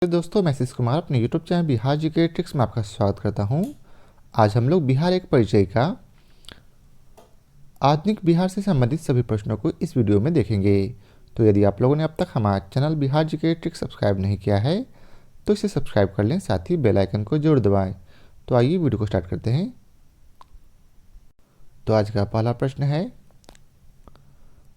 तो दोस्तों, मैं आशीष कुमार अपने YouTube channel Bihar GK tricks में आपका स्वागत करता हूं। आज हम लोग बिहार एक परिचय का आधुनिक बिहार से संबंधित सभी प्रश्नों को इस वीडियो में देखेंगे। तो यदि आप लोगों ने अब तक हमारा channel Bihar GK tricks subscribe नहीं किया है तो इसे सब्सक्राइब कर लें, साथ ही बेल आइकन को जरूर दबाएं। तो आइए वीडियो को स्टार्ट करते हैं। तो आज का पहला प्रश्न है,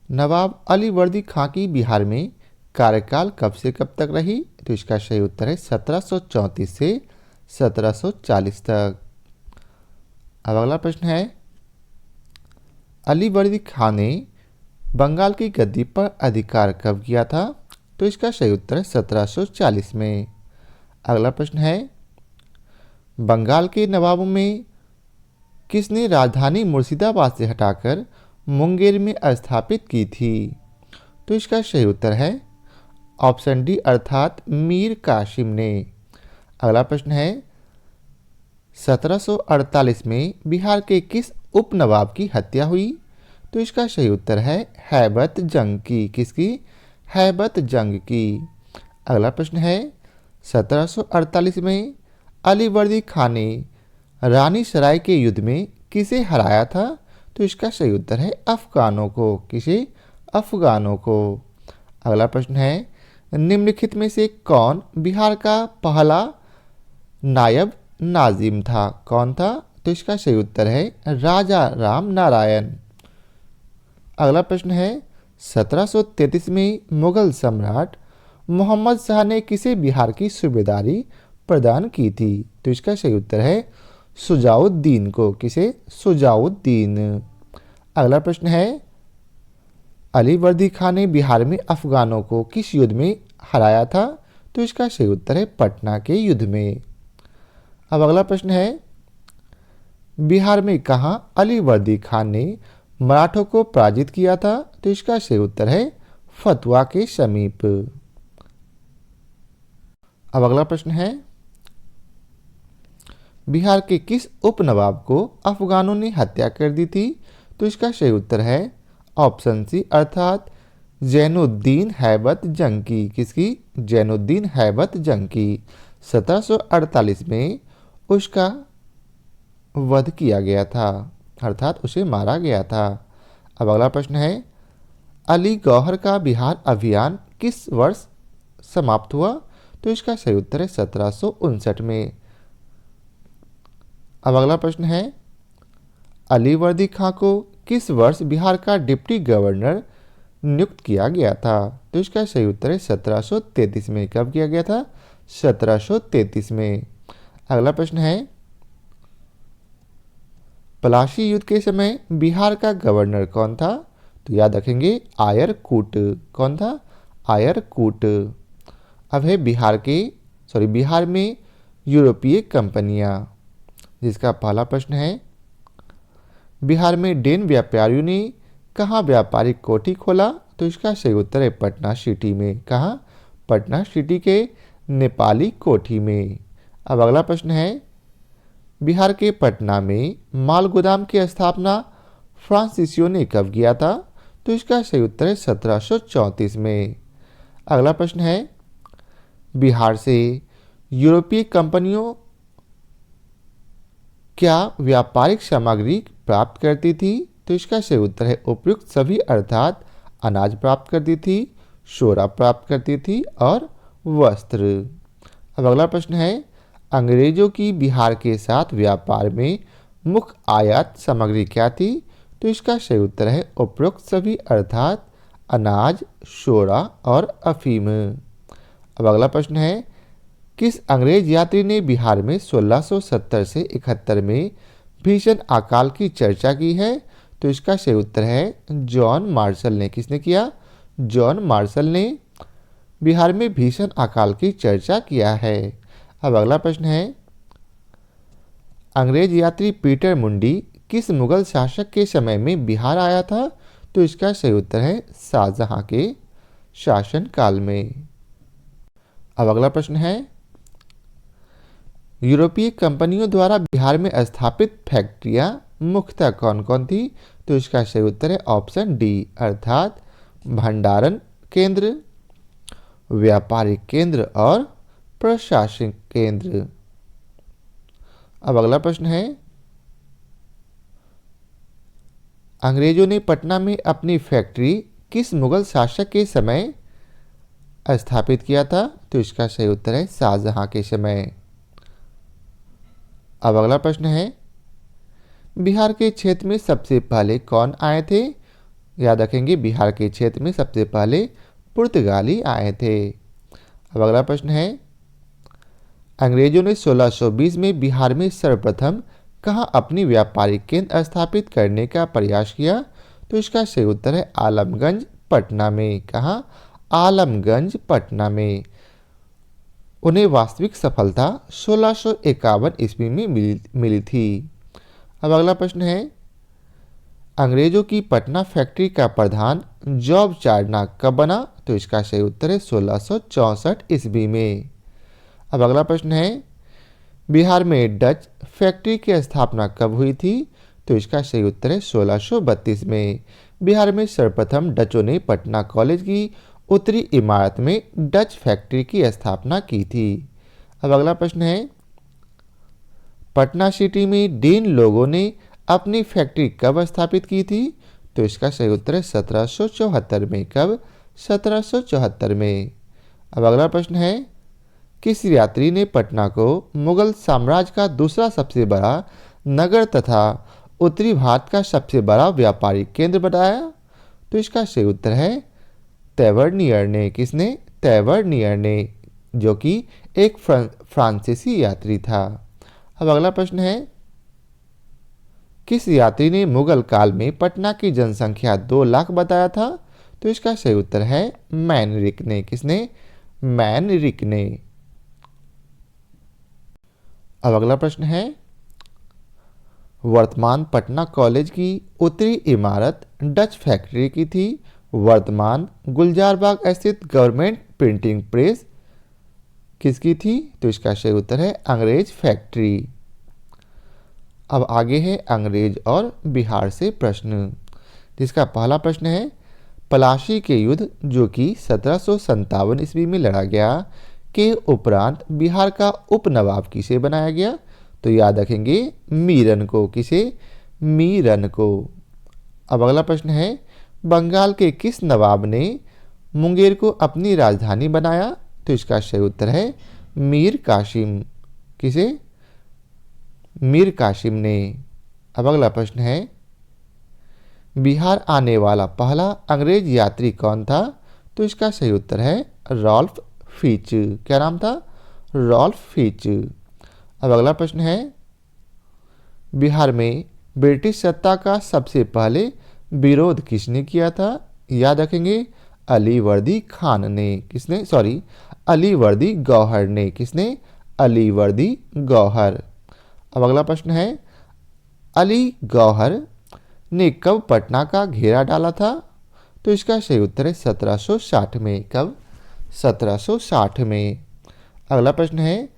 नवाब अली वर्दी खां की बिहार में कार्यकाल कब से कब तक रही? तो इसका सही उत्तर है 1734 से 1740 तक। अब अगला प्रश्न है, अली वर्दी खां ने बंगाल की गद्दी पर अधिकार कब किया था? तो इसका सही उत्तर है 1740 में। अगला प्रश्न है, बंगाल के नवाबों में किसने राजधानी मुर्शिदाबाद से हटाकर मुंगेर में स्थापित की थी? तो इसका सही उत्तर है ऑप्शन डी अर्थात मीर कासिम ने। अगला प्रश्न है, 1748 में बिहार के किस उप नवाब की हत्या हुई? तो इसका सही उत्तर है हैबत जंग की। किसकी? हैबत जंग की। अगला प्रश्न है, 1748 में अली वर्दी खां ने रानी सराय के युद्ध में किसे हराया था? तो इसका सही उत्तर है अफगानों को। किसे? अफगानों को। अगला प्रश्न है, निम्नलिखित में से कौन बिहार का पहला नायब नाजिम था? कौन था? तो इसका सही उत्तर है राजा राम नारायण। अगला प्रश्न है, 1733 में मुगल सम्राट मोहम्मद शाह ने किसे बिहार की सूबेदारी प्रदान की थी? तो इसका सही उत्तर है शुजाउद्दीन को। किसे? शुजाउद्दीन। अगला प्रश्न है, अली वर्दी खां ने बिहार में अफगानों को किस युद्ध में हराया था? तो इसका सही उत्तर है पटना के युद्ध में। अब अगला प्रश्न है, बिहार में कहां अली वर्दी खान ने मराठों को पराजित किया था? तो इसका सही उत्तर है फतुआ के समीप। अब अगला प्रश्न है, बिहार के किस उप नवाब को अफगानों ने हत्या कर दी थी? तो इसका सही उत्तर है ऑप्शन सी अर्थात जैनुद्दीन हैबत जंग की। किसकी? जैनुद्दीन हैबत जंग की। 1748 में उसका वध किया गया था, अर्थात उसे मारा गया था। अब अगला प्रश्न है, अली गौहर का बिहार अभियान किस वर्ष समाप्त हुआ? तो इसका सही उत्तर है 1759 में। अब अगला प्रश्न है, अली वर्दी खां को किस वर्ष बिहार का डिप्टी गवर्नर नियुक्त किया गया था? तो इसका सही उत्तर है 1733 में। कब किया गया था? 1733 में। अगला प्रश्न है, पलाशी युद्ध के समय बिहार का गवर्नर कौन था? तो याद रखेंगे आयर कूट। कौन था? आयर कूट। अब है बिहार में यूरोपीय कंपनियां, जिसका पहला प्रश्न है, बिहार में डेन व्यापारियों ने कहाँ व्यापारिक कोठी खोला? तो इसका सही उत्तर है पटना सिटी में। कहाँ? पटना सिटी के नेपाली कोठी में। अब अगला प्रश्न है, बिहार के पटना में माल गोदाम की स्थापना फ्रांसीसियों ने कब किया था? तो इसका सही उत्तर है 1734 में। अगला प्रश्न है, बिहार से यूरोपीय कंपनियों क्या व्यापारिक सामग्री प्राप्त करती थी? तो इसका सही उत्तर है उपयुक्त सभी अर्थात अनाज प्राप्त करती थी, शोरा प्राप्त करती थी और वस्त्र। अब अगला प्रश्न है, अंग्रेजों की बिहार के साथ व्यापार में मुख्य आयात सामग्री क्या थी? तो इसका सही उत्तर है उपयुक्त सभी अर्थात अनाज, शोरा और अफीम। अब अगला प्रश्न है, किस अंग्रेज यात्री ने बिहार में 1670 से 71 में भीषण अकाल की चर्चा की है? तो इसका सही उत्तर है जॉन मार्शल ने। किसने किया? जॉन मार्शल ने बिहार में भीषण अकाल की चर्चा किया है। अब अगला प्रश्न है, अंग्रेज यात्री पीटर मुंडी किस मुगल शासक के समय में बिहार आया था? तो इसका सही उत्तर है शाहजहां के शासनकाल में। अब अगला प्रश्न है, यूरोपीय कंपनियों द्वारा बिहार में स्थापित फैक्ट्रियां मुख्यतः कौन कौन थी? तो इसका सही उत्तर है ऑप्शन डी अर्थात भंडारण केंद्र, व्यापारिक केंद्र और प्रशासनिक केंद्र। अब अगला प्रश्न है, अंग्रेजों ने पटना में अपनी फैक्ट्री किस मुगल शासक के समय स्थापित किया था? तो इसका सही उत्तर है शाहजहां के समय। अब अगला प्रश्न है, बिहार के क्षेत्र में सबसे पहले कौन आए थे? याद रखेंगे, बिहार के क्षेत्र में सबसे पहले पुर्तगाली आए थे। अब अगला प्रश्न है, अंग्रेजों ने 1620 में बिहार में सर्वप्रथम कहाँ अपनी व्यापारिक केंद्र स्थापित करने का प्रयास किया? तो इसका सही उत्तर है आलमगंज, पटना में। कहाँ? आलमगंज, पटना में। उन्हें वास्तविक सफलता 1651 ईस्वी में मिली थी। अब अगला प्रश्न है, अंग्रेजों की पटना फैक्ट्री का प्रधान जॉब चार्नक कब बना? तो इसका सही उत्तर है 1664 ईस्वी में। अब अगला प्रश्न है, बिहार में डच फैक्ट्री की स्थापना कब हुई थी? तो इसका सही उत्तर है 1632 में। बिहार में सर्वप्रथम डचों ने पटना कॉलेज की उत्तरी इमारत में डच फैक्ट्री की स्थापना की थी। अब अगला प्रश्न है, पटना सिटी में डेन लोगों ने अपनी फैक्ट्री कब स्थापित की थी? तो इसका सही उत्तर है 1774 में। कब? 1774 में। अब अगला प्रश्न है, किस यात्री ने पटना को मुगल साम्राज्य का दूसरा सबसे बड़ा नगर तथा उत्तरी भारत का सबसे बड़ा व्यापारिक केंद्र बनाया? तो इसका सही उत्तर है तैवर्नियर ने। किसने? तैवर्नियर ने, जो कि एक फ्रांसीसी यात्री था। अब अगला प्रश्न है, किस यात्री ने मुगल काल में पटना की जनसंख्या 2 लाख बताया था? तो इसका सही उत्तर है मैनरिक ने। किसने? मैनरिक ने। अब अगला प्रश्न है, वर्तमान पटना कॉलेज की उत्तरी इमारत डच फैक्ट्री की थी। वर्तमान गुलजार स्थित गवर्नमेंट प्रिंटिंग प्रेस किसकी थी? तो इसका सही उत्तर है अंग्रेज फैक्ट्री। अब आगे है अंग्रेज और बिहार से प्रश्न, जिसका पहला प्रश्न है, पलासी के युद्ध जो कि 1757 ईस्वी में लड़ा गया के उपरांत बिहार का उपनवाब किसे बनाया गया? तो याद रखेंगे मीरन को। किसे? मीरन को। अब अगला प्रश्न है, बंगाल के किस नवाब ने मुंगेर को अपनी राजधानी बनाया? तो इसका सही उत्तर है मीर कासिम। किसे? मीर कासिम ने। अब अगला प्रश्न है, बिहार आने वाला पहला अंग्रेज यात्री कौन था? तो इसका सही उत्तर है रॉल्फ फिच। क्या नाम था? Rolf Fitch. अब अगला प्रश्न है, बिहार में ब्रिटिश सत्ता का सबसे पहले विरोध किसने किया था? याद रखेंगे अलीवर्दी खान ने। किसने? सॉरी, अलीवर्दी गौहर ने। किसने? अलीवर्दी गौहर। अब अगला प्रश्न है, अली गौहर ने कब पटना का घेरा डाला था? तो इसका सही उत्तर है 1760 में। कब? 1760 में। अगला प्रश्न है,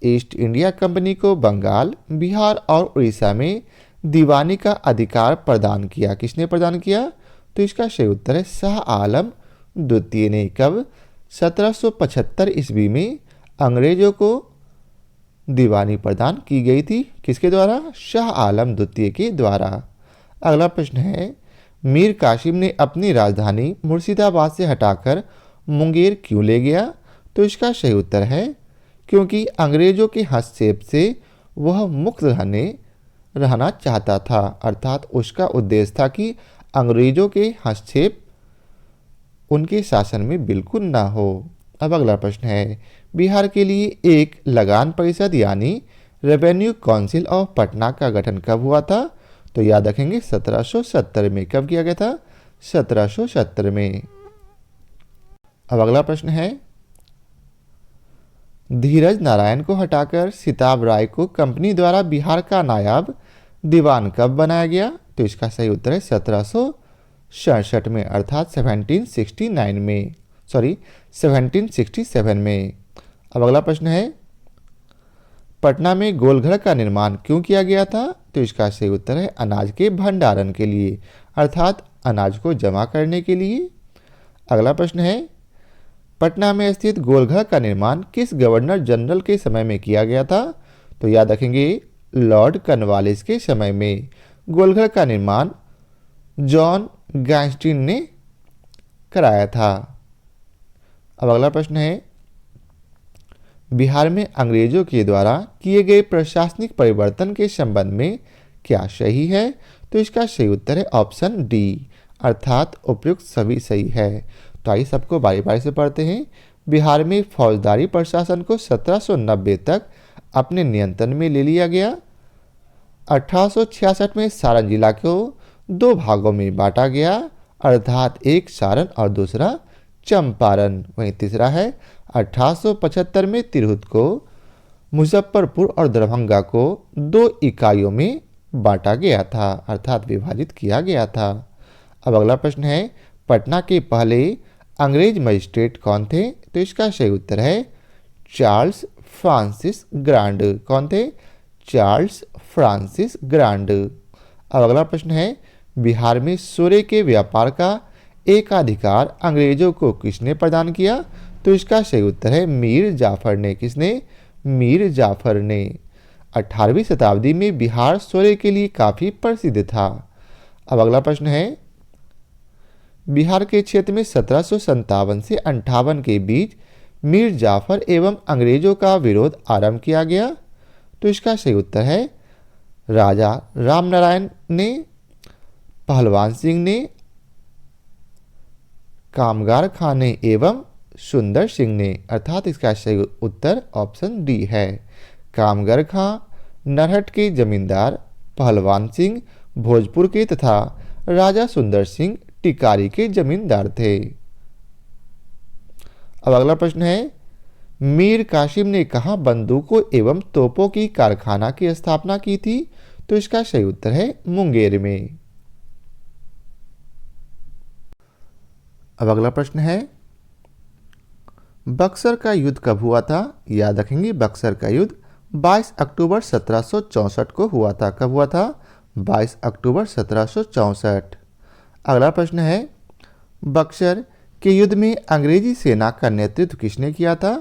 ईस्ट इंडिया कंपनी को बंगाल, बिहार और उड़ीसा में दीवानी का अधिकार प्रदान किया। किसने प्रदान किया? तो इसका सही उत्तर है शाह आलम द्वितीय ने। कब? 1775 ईस्वी में अंग्रेजों को दीवानी प्रदान की गई थी। किसके द्वारा? शाह आलम द्वितीय के द्वारा। अगला प्रश्न है, मीर कासिम ने अपनी राजधानी मुर्शिदाबाद से हटाकर मुंगेर क्यों ले गया? तो इसका सही उत्तर है क्योंकि अंग्रेजों के हस्तक्षेप से वह मुक्त रहना चाहता था। अर्थात उसका उद्देश्य था कि अंग्रेजों के हस्तक्षेप उनके शासन में बिल्कुल ना हो। अब अगला प्रश्न है, बिहार के लिए एक लगान परिषद यानी रेवेन्यू काउंसिल ऑफ पटना का गठन कब हुआ था? तो याद रखेंगे 1770 में। कब किया गया था? 1770 में। अब अगला प्रश्न है, धीरज नारायण को हटाकर सिताब राय को कंपनी द्वारा बिहार का नायब दीवान कब बनाया गया? तो इसका सही उत्तर है 1767 में, अर्थात 1769 में, सॉरी 1767 में। अब अगला प्रश्न है, पटना में गोलघर का निर्माण क्यों किया गया था? तो इसका सही उत्तर है अनाज के भंडारण के लिए, अर्थात अनाज को जमा करने के लिए। अगला प्रश्न है, पटना में स्थित गोलघर का निर्माण किस गवर्नर जनरल के समय में किया गया था? तो याद रखेंगे लॉर्ड कॉर्नवालिस के समय में गोलघर का निर्माण जॉन गैस्टिन ने कराया था। अब अगला प्रश्न है, बिहार में अंग्रेजों के द्वारा किए गए प्रशासनिक परिवर्तन के संबंध में क्या सही है? तो इसका सही उत्तर है ऑप्शन डी, अर्थात उपयुक्त सभी सही है। तो आइए सबको बारी बारी से पढ़ते हैं। बिहार में फौजदारी प्रशासन को 1790 तक अपने नियंत्रण में ले लिया गया। 1866 में सारण जिला को दो भागों में बांटा गया, अर्थात एक सारण और दूसरा चंपारण। वहीं तीसरा है 1875 में तिरहुत को मुजफ्फरपुर और दरभंगा को दो इकाइयों में बांटा गया था, अर्थात विभाजित किया गया था। अब अगला प्रश्न है, पटना के पहले अंग्रेज मजिस्ट्रेट कौन थे? तो इसका सही उत्तर है चार्ल्स फ्रांसिस ग्रांड। कौन थे? Charles Francis grand. अब अगला प्रश्न है, बिहार में सोरे के व्यापार का एकाधिकार अंग्रेजों को किसने प्रदान किया? तो इसका सही उत्तर है मीर जाफर ने। किसने? मीर जाफर ने। 18वीं शताब्दी में बिहार सोरे के लिए काफ़ी प्रसिद्ध था। अब अगला प्रश्न है, बिहार के क्षेत्र में 1757 से 58 के बीच मीर जाफर एवं अंग्रेजों का विरोध आरंभ किया गया। तो इसका सही उत्तर है राजा रामनारायण ने, पहलवान सिंह ने, कामगार खां ने एवं सुंदर सिंह ने, अर्थात इसका सही उत्तर ऑप्शन डी है। कामगार खां नरहट के जमींदार, पहलवान सिंह भोजपुर के तथा राजा सुंदर सिंह टिकारी के जमींदार थे। अब अगला प्रश्न है, मीर कासिम ने कहाँ बंदूकों एवं तोपों की कारखाना की स्थापना की थी? तो इसका सही उत्तर है मुंगेर में। अब अगला प्रश्न है, बक्सर का युद्ध कब हुआ था? याद रखेंगे बक्सर का युद्ध 22 अक्टूबर 1764 को हुआ था। कब हुआ था? 22 अक्टूबर 1764। अगला प्रश्न है, बक्सर के युद्ध में अंग्रेजी सेना का नेतृत्व किसने किया था?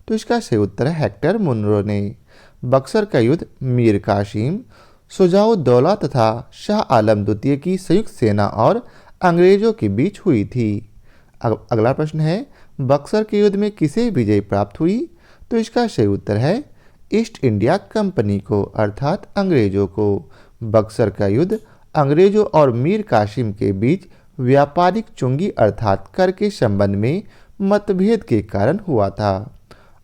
तो इसका सही उत्तर है हेक्टर मुनरो ने। बक्सर का युद्ध मीर कासिम, शुजाउद्दौला तथा शाह आलम द्वितीय की संयुक्त सेना और अंग्रेजों के बीच हुई थी। अगला प्रश्न है, बक्सर के युद्ध में किसे विजय प्राप्त हुई? तो इसका सही उत्तर है ईस्ट इंडिया कंपनी को, अर्थात अंग्रेजों को। बक्सर का युद्ध अंग्रेजों और मीर कासिम के बीच व्यापारिक चुंगी अर्थात कर के संबंध में मतभेद के कारण हुआ था।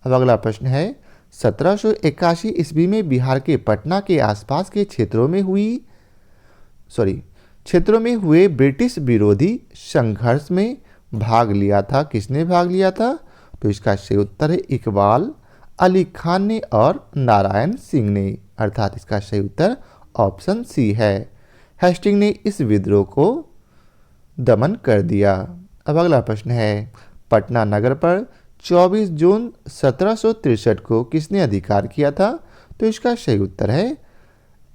अब अगला प्रश्न है, 1781 ईस्वी में बिहार के पटना के आसपास के क्षेत्रों में हुए ब्रिटिश विरोधी संघर्ष में भाग लिया था। किसने भाग लिया था? तो इसका सही उत्तर है इकबाल, अली खान ने और नारायण सिंह ने, अर्थात इसका सही उत्तर ऑप्शन सी है। हेस्टिंग ने इस विद्रोह को दमन कर दिया। अब अगला प्रश्न है, पटना नगर पर 24 जून 1763 को किसने अधिकार किया था? तो इसका सही उत्तर है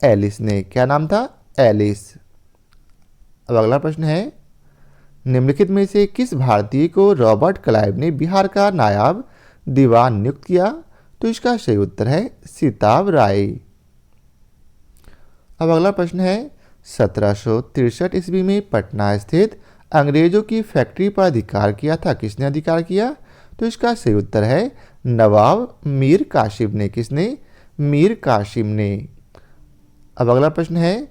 एलिस ने। क्या नाम था? एलिस। अब अगला प्रश्न है, निम्नलिखित में से किस भारतीय को रॉबर्ट क्लाइव ने बिहार का नायब दीवान नियुक्त किया? तो इसका सही उत्तर है सीताब राय। अब अगला प्रश्न है, 1763 ईस्वी में पटना स्थित अंग्रेजों की फैक्ट्री पर अधिकार किया था। किसने अधिकार किया? तो इसका सही उत्तर है नवाब मीर कासिम ने। किसने? मीर कासिम ने। अब अगला प्रश्न है,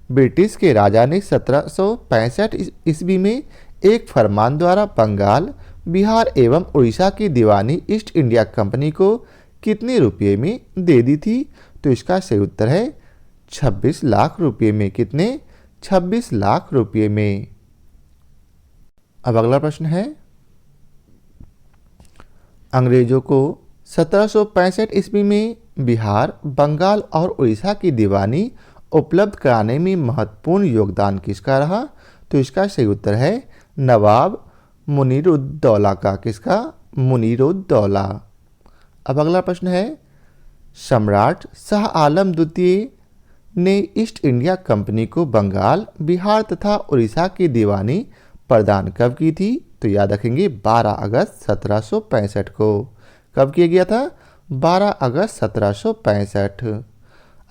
ब्रिटिश के राजा ने 1765 ईस्वी में एक फरमान द्वारा बंगाल, बिहार एवं उड़ीसा की दीवानी ईस्ट इंडिया कंपनी को कितने रुपये में दे दी थी? तो इसका सही उत्तर है 26 लाख रुपये में। कितने? 26 लाख रुपये में। अब अगला प्रश्न है, अंग्रेजों को 1765 ईस्वी में बिहार, बंगाल और उड़ीसा की दीवानी उपलब्ध कराने में महत्वपूर्ण योगदान किसका रहा? तो इसका सही उत्तर है नवाब मुनीरुद्दौला का। किसका? मुनीरुद्दौला। अब अगला प्रश्न है, सम्राट शाह आलम द्वितीय ने ईस्ट इंडिया कंपनी को बंगाल, बिहार तथा उड़ीसा की दीवानी प्रदान कब की थी? तो याद रखेंगे 12 अगस्त 1765 को। कब किया गया था? 12 अगस्त 1765।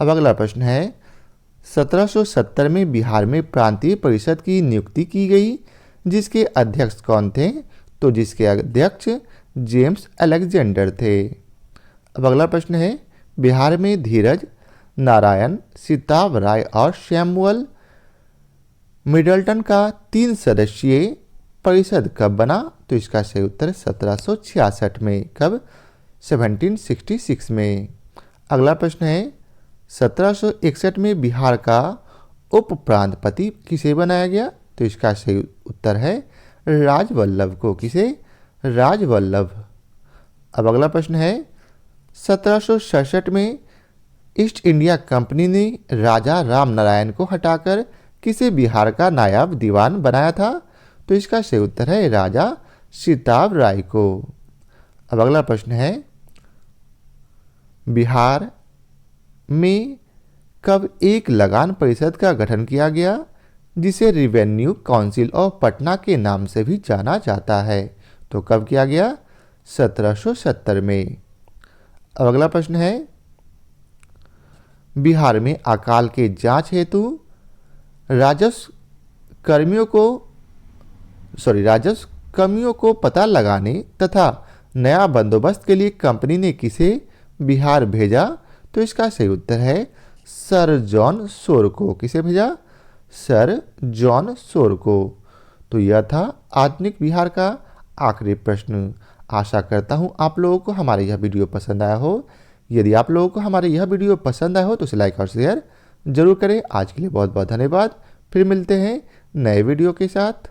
अब अगला प्रश्न है 1770 में बिहार में प्रांतीय परिषद की नियुक्ति की गई, जिसके अध्यक्ष कौन थे? तो जिसके अध्यक्ष जेम्स अलेक्जेंडर थे। अब अगला प्रश्न है बिहार में धीरज, नारायण, सिताब राय और सैमुअल मिडल्टन का 3 सदस्यीय परिषद कब बना? तो इसका सही उत्तर 1766 में। कब? 1766 में। अगला प्रश्न है 1761 में बिहार का उप प्रांतपति किसे बनाया गया? तो इसका सही उत्तर है राजवल्लभ को। किसे? राजवल्लभ। अब अगला प्रश्न है 1767 में ईस्ट इंडिया कंपनी ने राजा राम नारायण को हटाकर किसे बिहार का नायब दीवान बनाया था? तो इसका सही उत्तर है राजा सिताब राय को। अब अगला प्रश्न है बिहार में कब एक लगान परिषद का गठन किया गया, जिसे रिवेन्यू काउंसिल ऑफ पटना के नाम से भी जाना जाता है? तो कब किया गया? 1770 में। अब अगला प्रश्न है बिहार में अकाल के जांच हेतु राजस्व कमियों को पता लगाने तथा नया बंदोबस्त के लिए कंपनी ने किसे बिहार भेजा? तो इसका सही उत्तर है सर जॉन सोर को। किसे भेजा? सर जॉन सोर को। तो यह था आधुनिक बिहार का आखिरी प्रश्न। आशा करता हूं आप लोगों को हमारे यह वीडियो पसंद आया हो। यदि आप लोगों को हमारे यह वीडियो पसंद आया हो तो इसे लाइक और शेयर जरूर करें। आज के लिए बहुत बहुत धन्यवाद। फिर मिलते हैं नए वीडियो के साथ।